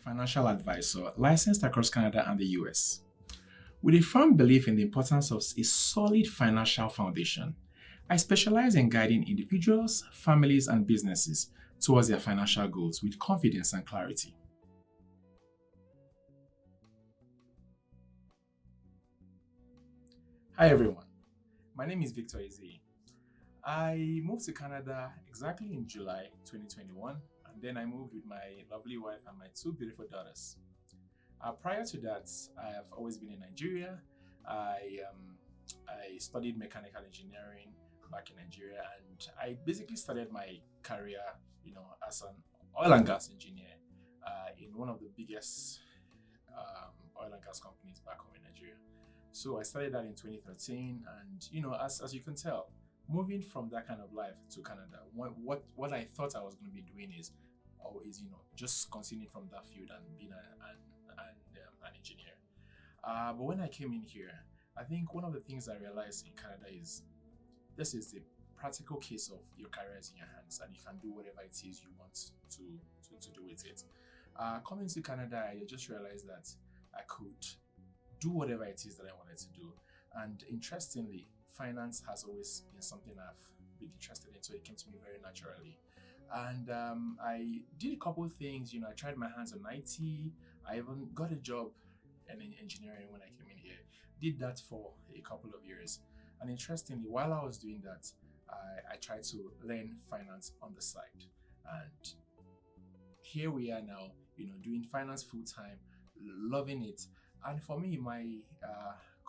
financial advisor licensed across Canada and the US. With a firm belief in the importance of a solid financial foundation, I specialize in guiding individuals, families, and businesses towards their financial goals with confidence and clarity. Hi everyone, my name is Victor Eze. I moved to Canada exactly in July 2021, and then I moved with my lovely wife and my two beautiful daughters. Prior to that, I have always been in Nigeria. I studied mechanical engineering back in Nigeria, and I basically started my career, as an oil and gas engineer in one of the biggest oil and gas companies back home in Nigeria. So I started that in 2013, and as you can tell, moving from that kind of life to Canada, what I thought I was going to be doing is always, just continuing from that field and being an engineer. But when I came in here, I think one of the things I realized in Canada is this is the practical case of your career is in your hands, and you can do whatever it is you want to do with it. Coming to Canada, I just realized that I could do whatever it is that I wanted to do. And interestingly, finance has always been something I've been interested in, so it came to me very naturally. And I did a couple of things. I tried my hands on IT. I even got a job in engineering when I came in here. Did that for a couple of years. And interestingly, while I was doing that, I tried to learn finance on the side. And here we are now, doing finance full time, loving it. And for me, my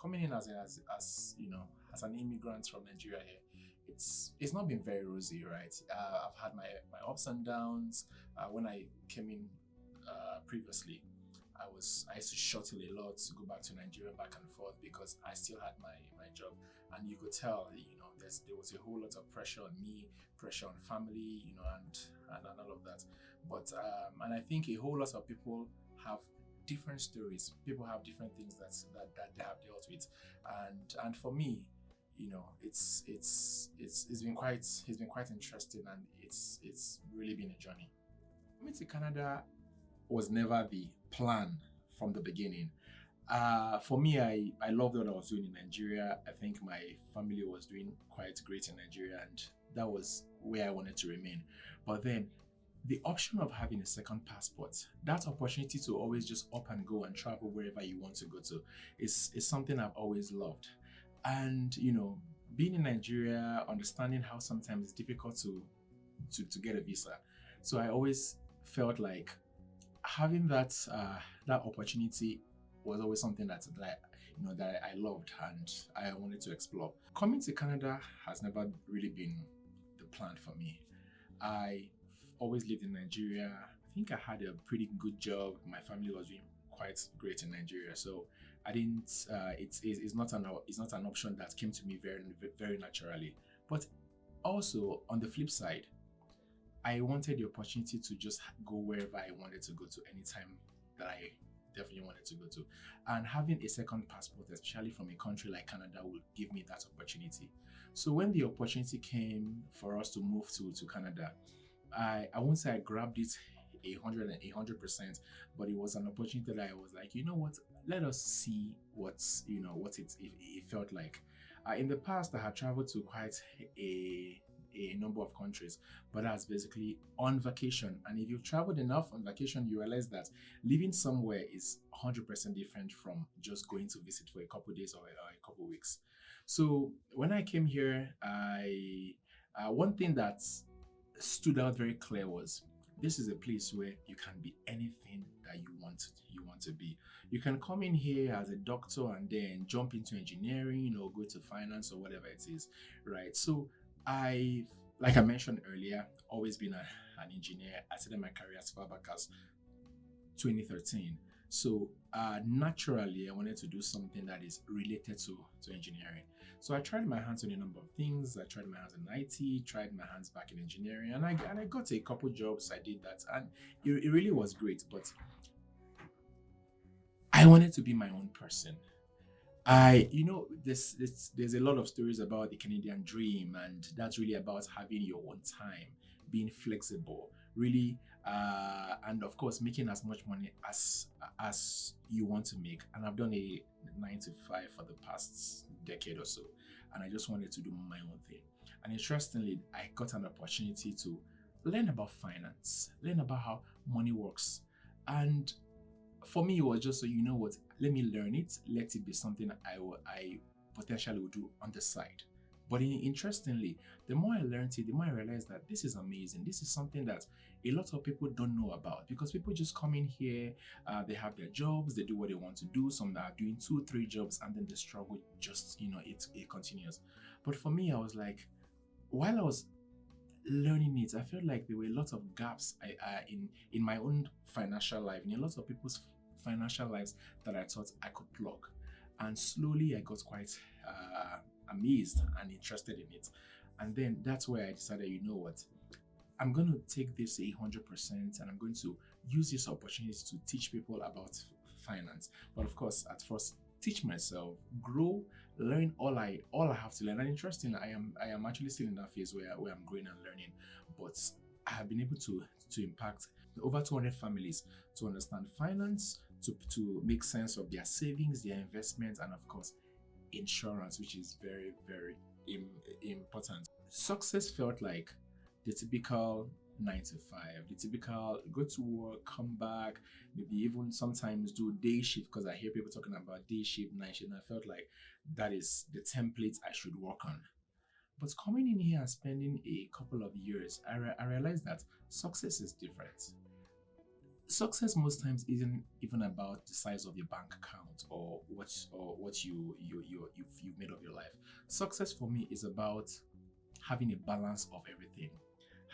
coming in as an immigrant from Nigeria here, it's not been very rosy, right? I've had my ups and downs. When I came in previously, I used to shuttle a lot to go back to Nigeria back and forth because I still had my job, and you could tell there was a whole lot of pressure on me, pressure on family, and all of that. But and I think a whole lot of people have different stories. People have different things that they have dealt with, and for me, it's been quite interesting, and it's really been a journey. Coming to Canada was never the plan from the beginning. For me, I loved what I was doing in Nigeria. I think my family was doing quite great in Nigeria, and that was where I wanted to remain. But then the option of having a second passport, that opportunity to always just up and go and travel wherever you want to go to, is something I've always loved. And being in Nigeria, understanding how sometimes it's difficult to get a visa. So I always felt like having that opportunity was always something that I loved and I wanted to explore. Coming to Canada has never really been the plan for me. I always lived in Nigeria. I think I had a pretty good job. My family was doing quite great in Nigeria, so I didn't. It's not an option that came to me very very naturally. But also on the flip side, I wanted the opportunity to just go wherever I wanted to go to anytime that I definitely wanted to go to. And having a second passport, especially from a country like Canada, will give me that opportunity. So when the opportunity came for us to move to Canada, I won't say I grabbed it 100%, but it was an opportunity that I was like, you know what, let us see what it felt like. In the past, I had traveled to quite a number of countries, but that's basically on vacation. And if you've traveled enough on vacation, you realize that living somewhere is 100% different from just going to visit for a couple of days or a couple of weeks. So when I came here, one thing that stood out very clear was this is a place where you can be anything that you want to be. You can come in here as a doctor and then jump into engineering or go to finance or whatever it is, right? So like I mentioned earlier, always been an engineer. I started my career as far back as 2013. So naturally, I wanted to do something that is related to engineering. So I tried my hands on a number of things. I tried my hands in IT, tried my hands back in engineering, and I got a couple jobs. I did that, and it really was great. But I wanted to be my own person. There's a lot of stories about the Canadian dream, and that's really about having your own time, being flexible, really and of course making as much money as you want to make. And I've done a 9 to 5 for the past decade or so, and I just wanted to do my own thing. And interestingly, I got an opportunity to learn about finance, learn about how money works. And for me, it was just so, you know what, let me learn it, let it be something I potentially would do on the side. But interestingly, the more I learned it, the more I realized that this is amazing. This is something that a lot of people don't know about, because people just come in here, they have their jobs, they do what they want to do. Some are doing 2, 3 jobs, and then the struggle just, it continues. But for me, I was like, while I was learning it, I felt like there were a lot of gaps in my own financial life, in a lot of people's financial lives, that I thought I could plug. And slowly I got quite amazed and interested in it. And then that's where I decided, you know what, I'm going to take this 100%, and I'm going to use this opportunity to teach people about finance. But of course, at first, teach myself, grow, learn all I have to learn. And interestingly, I am actually still in that phase where I'm growing and learning. But I have been able to impact over 200 families to understand finance, to make sense of their savings, their investments, and of course, insurance, which is very, very important. Success felt like the typical 9 to 5, the typical go to work, come back, maybe even sometimes do day shift, because I hear people talking about day shift, night shift, and I felt like that is the template I should work on. But coming in here and spending a couple of years, I realized that success is different. Success most times isn't even about the size of your bank account, or what you've made of your life. Success for me is about having a balance of everything,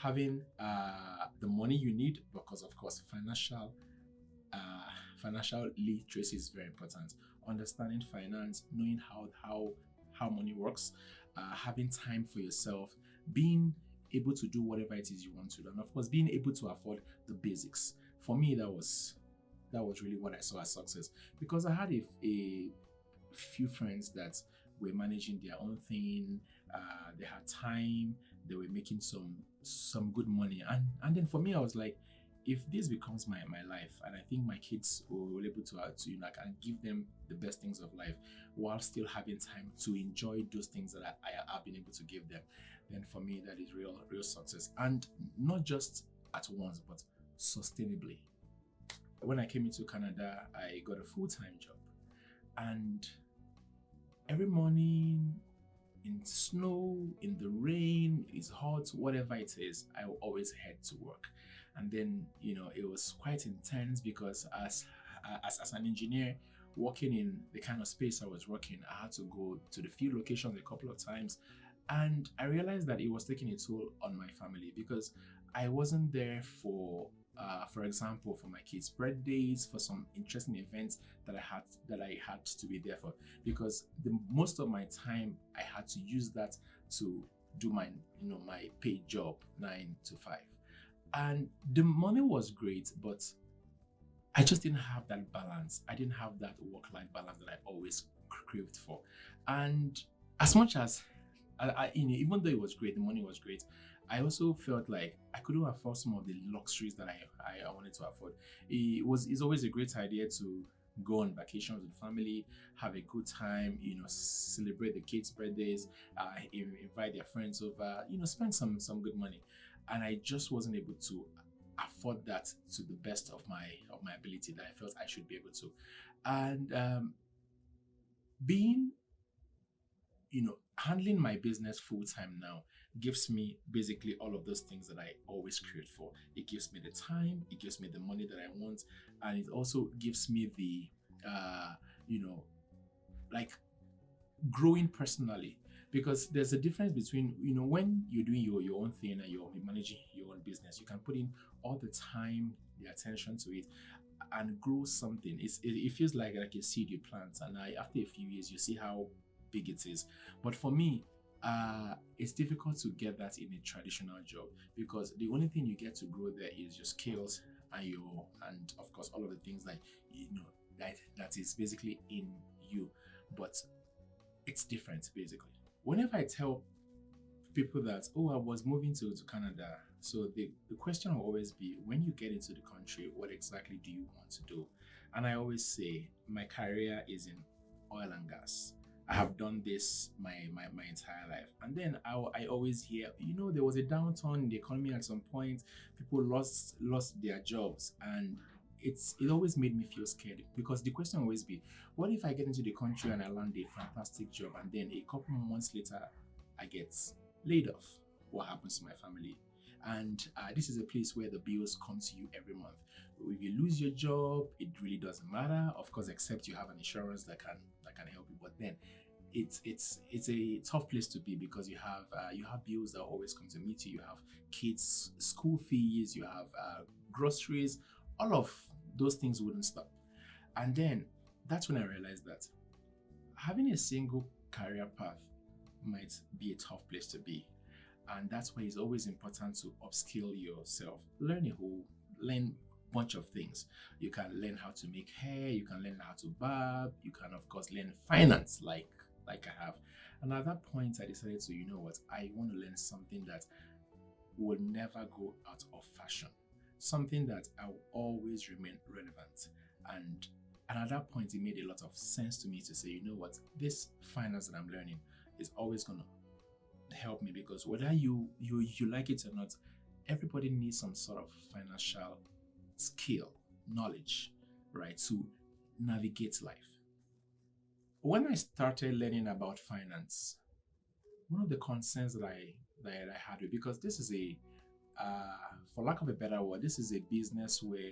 having the money you need, because of course financial literacy is very important. Understanding finance, knowing how money works, having time for yourself, being able to do whatever it is you want to do, and of course being able to afford the basics. For me, that was really what I saw as success, because I had a few friends that were managing their own thing. They had time, they were making some good money, and then for me, I was like, if this becomes my life, and I think my kids will be able to I can give them the best things of life while still having time to enjoy those things that I have been able to give them, then for me that is real success. And not just at once, but sustainably. When I came into Canada, I got a full-time job, and every morning, in snow, in the rain, it's hot, whatever it is, I will always head to work. And then, it was quite intense, because as an engineer working in the kind of space I was working, I had to go to the few locations a couple of times. And I realized that it was taking a toll on my family, because I wasn't there for example, for my kids' birthdays, for some interesting events that I had to be there for, because most of my time I had to use that to do my paid job 9 to 5, and the money was great, but I just didn't have that balance. I didn't have that work-life balance that I always craved for. And as much as even though it was great, the money was great, I also felt like I couldn't afford some of the luxuries that I wanted to afford. It's always a great idea to go on vacations with family, have a good time, celebrate the kids' birthdays, invite their friends over, spend some good money. And I just wasn't able to afford that to the best of my ability that I felt I should be able to. And being handling my business full time now gives me basically all of those things that I always craved for. It gives me the time, it gives me the money that I want, and it also gives me the, like growing personally. Because there's a difference between, when you're doing your own thing and you're managing your own business, you can put in all the time, the attention to it, and grow something. It feels like a seed you plant, and after a few years, you see how big it is. But for me, it's difficult to get that in a traditional job, because the only thing you get to grow there is your skills and of course all of the things that is basically in you. But it's different basically. Whenever I tell people that, oh, I was moving to Canada. So the question will always be, when you get into the country, what exactly do you want to do? And I always say, my career is in oil and gas. I have done this my entire life. And then I always hear, there was a downturn in the economy at some point. People lost their jobs. And it always made me feel scared, because the question will always be, what if I get into the country and I land a fantastic job, and then a couple months later I get laid off? What happens to my family? And this is a place where the bills come to you every month. If you lose your job, it really doesn't matter, of course, except you have an insurance that can help you. But then it's a tough place to be, because you have bills that always come to meet you. You have kids' school fees, you have groceries. All of those things wouldn't stop. And then that's when I realized that having a single career path might be a tough place to be. And that's why it's always important to upskill yourself. Learn a bunch of things. You can learn how to make hair, you can learn how to barb, you can of course learn finance like I have. And at that point I decided to, I want to learn something that will never go out of fashion. Something that I will always remain relevant. And at that point it made a lot of sense to me to say, this finance that I'm learning is always gonna help me, because whether you like it or not, everybody needs some sort of financial skill, knowledge, right, to navigate life. When I started learning about finance, one of the concerns that I had, because this is for lack of a better word, this is a business where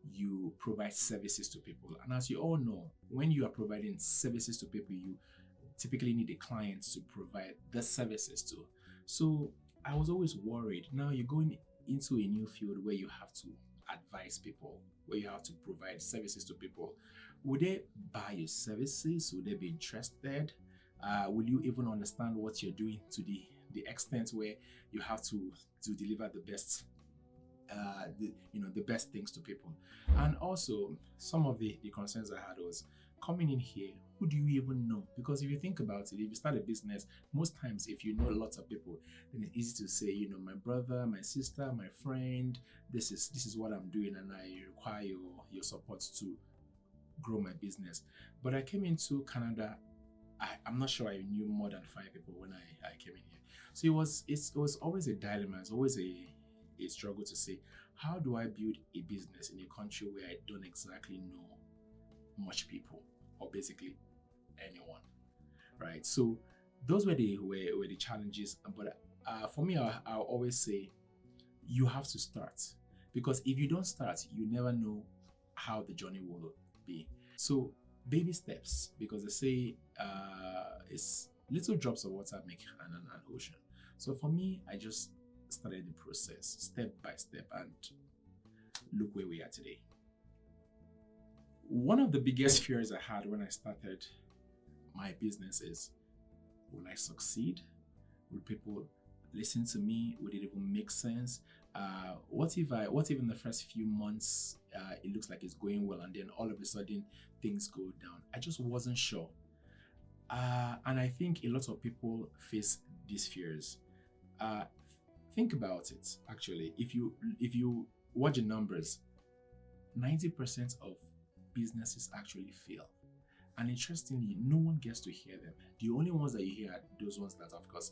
you provide services to people. And as you all know, when you are providing services to people, you typically need a client to provide the services to. So I was always worried. Now you're going into a new field where you have to advise people, where you have to provide services to people. Would they buy your services? Would they be interested? Will you even understand what you're doing to the extent where you have to deliver the best the best things to people? And also some of the concerns I had was, coming in here, who do you even know? Because if you think about it, if you start a business, most times if you know lots of people, then it's easy to say, my brother, my sister, my friend, this is what I'm doing, and I require your support to grow my business. But I came into Canada, I'm not sure I knew more than 5 people when I came in here. So it was always a dilemma. It's always a struggle to say, how do I build a business in a country where I don't exactly know much people, or basically anyone, right? So those were the challenges. But for me, I'll always say, you have to start, because if you don't start, you never know how the journey will be. So baby steps, because they say it's little drops of water make an ocean. So for me, I just started the process step by step, and look where we are today. One of the biggest fears I had when I started my business is, will I succeed? Will people listen to me? Would it even make sense? What if in the first few months it looks like it's going well, and then all of a sudden things go down? I just wasn't sure. And I think a lot of people face these fears. Think about it. Actually, if you watch the numbers, 90% of businesses actually fail. And interestingly, no one gets to hear them. The only ones that you hear are those ones that, of course,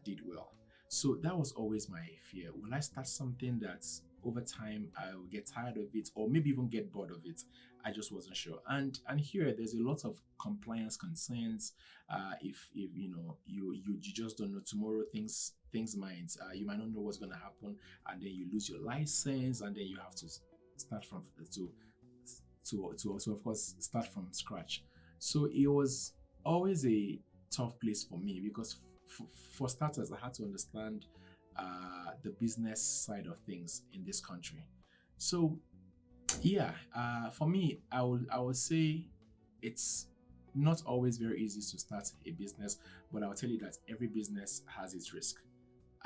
did well. So that was always my fear. Will I start something that over time I will get tired of it, or maybe even get bored of it? I just wasn't sure. And here there's a lot of compliance concerns. If you just don't know, tomorrow things might you might not know what's going to happen, and then you lose your license, and then you have to start from to also of course start from scratch. So it was always a tough place for me, because for starters, I had to understand the business side of things in this country. So yeah, for me, I would say it's not always very easy to start a business, but I'll tell you that every business has its risk.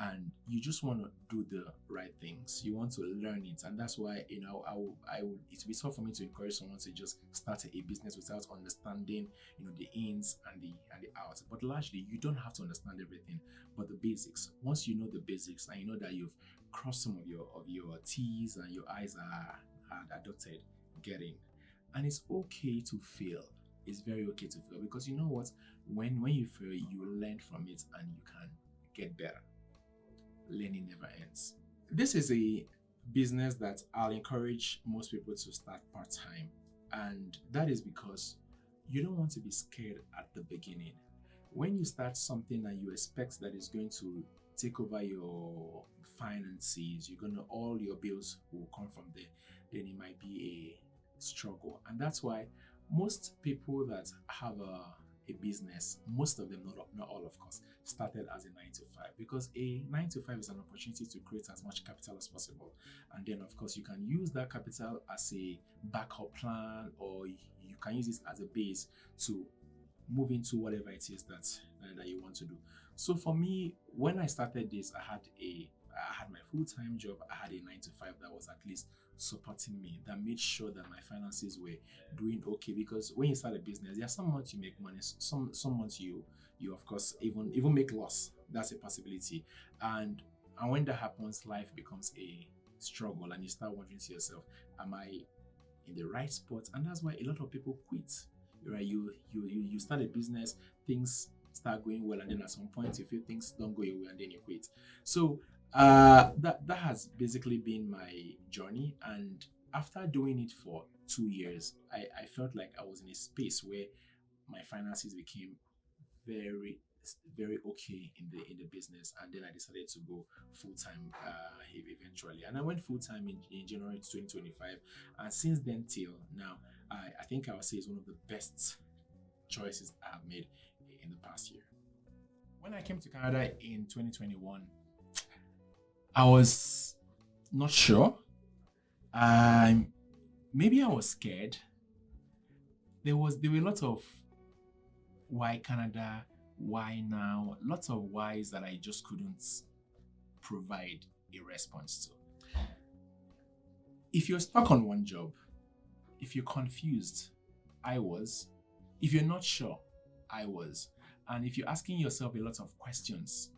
and you just want to do the right things. You want to learn it, and that's why I would it would be tough for me to encourage someone to just start a business without understanding the ins and the outs. But largely, you don't have to understand everything, but the basics. Once you know the basics and you know that you've crossed some of your T's and your I's are dotted, get in, and it's okay to fail. It's very okay to fail because you know what? When you fail, you learn from it and you can get better. Learning never ends. This is a business that I'll encourage most people to start part time. And that is because you don't want to be scared at the beginning. When you start something and you expect that it's going to take over your finances, you're gonna all your bills will come from there, then it might be a struggle. And that's why most people that have a business, most of them, not all of course, started as a 9 to 5 because a 9 to 5 is an opportunity to create as much capital as possible. And then, of course, you can use that capital as a backup plan or you can use it as a base to move into whatever it is that you want to do. So for me, when I started this, I had my full-time job. I had a 9 to 5 that was at least supporting me, that made sure that my finances were doing okay. Because when you start a business, there are some months you make money, some months you of course even make loss. That's a possibility. And when that happens, life becomes a struggle, and you start wondering to yourself, am I in the right spot? And that's why a lot of people quit. Right? You start a business, things start going well, and then at some point you feel things don't go your way, and then you quit. So that has basically been my journey. And after doing it for 2 years, I felt like I was in a space where my finances became very very okay in the business, and then I decided to go full time eventually, and I went full time in January 2025, and since then till now, I think I would say it's one of the best choices I have made in the past year. When I came to Canada in 2021, I was not sure. Um, Maybe I was scared. There were a lot of why Canada, why now, lots of whys that I just couldn't provide a response to. If you're stuck on one job, if you're confused, I was. If you're not sure, I was. And if you're asking yourself a lot of questions,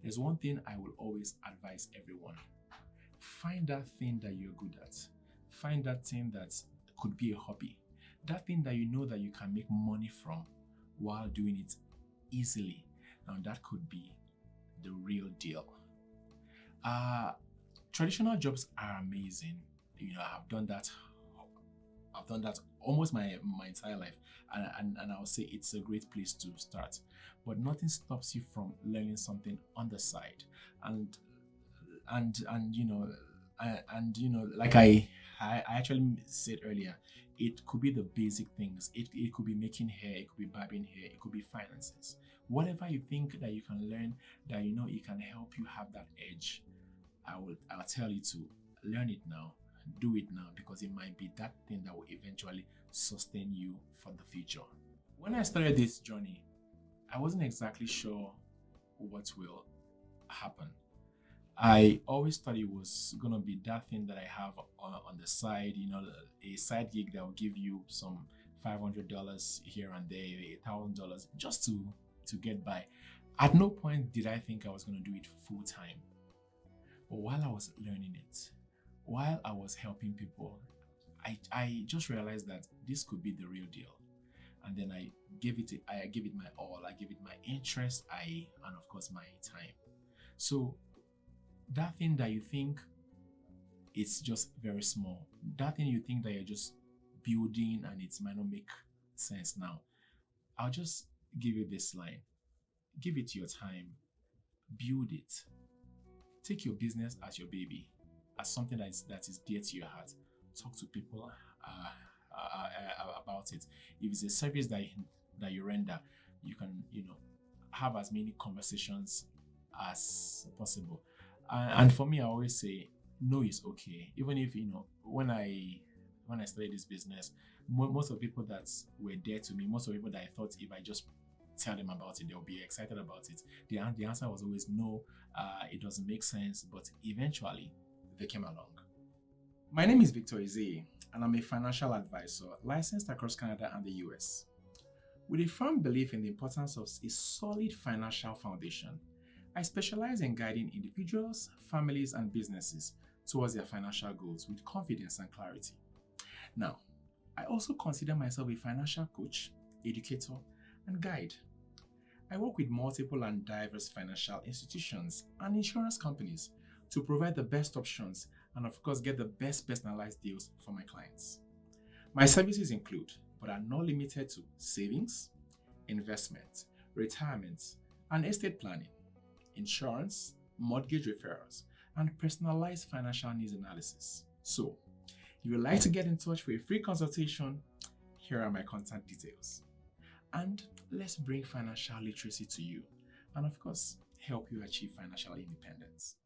there's one thing I will always advise everyone. Find that thing that you're good at. Find that thing that could be a hobby. That thing that you know that you can make money from while doing it easily. Now that could be the real deal. Uh, Traditional jobs are amazing. I've done that. I've done that almost my entire life, and I'll say it's a great place to start. But nothing stops you from learning something on the side, and and like I actually said earlier, it could be the basic things. It could be making hair, it could be barbing hair, it could be finances. Whatever you think that you can learn, that it can help you have that edge, I'll tell you to learn it now, do it now, because it might be that thing that will eventually sustain you for the future. When I started this journey, I wasn't exactly sure what will happen. I always thought it was gonna be that thing that I have on the side, a side gig that will give you some $500 here and there, $1,000 just to get by. At no point did I think I was gonna do it full time. But while I was learning it, while I was helping people, I just realized that this could be the real deal. And then I gave it my all. I gave it my interest, and of course my time. So that thing that you think it's just very small, that thing you think that you're just building and it might not make sense now, I'll just give you this line. Give it your time, build it. Take your business as your baby, as something that is dear to your heart. Talk to people about it. If it's a service that you render, you can have as many conversations as possible. And for me, I always say no is okay. Even if when I started this business, most of the people that were dear to me, most of the people that I thought if I just tell them about it, they'll be excited about it. The answer was always no, it doesn't make sense, but eventually they came along. My name is Victor Izzy, and I'm a financial advisor licensed across Canada and the US. With a firm belief in the importance of a solid financial foundation, I specialize in guiding individuals, families, and businesses towards their financial goals with confidence and clarity. Now, I also consider myself a financial coach, educator, and guide. I work with multiple and diverse financial institutions and insurance companies to provide the best options and, of course, get the best personalized deals for my clients. My services include, but are not limited to, savings, investment, retirement, and estate planning, insurance, mortgage referrals, and personalized financial needs analysis. So, if you'd like to get in touch for a free consultation, here are my contact details. And let's bring financial literacy to you and, of course, help you achieve financial independence.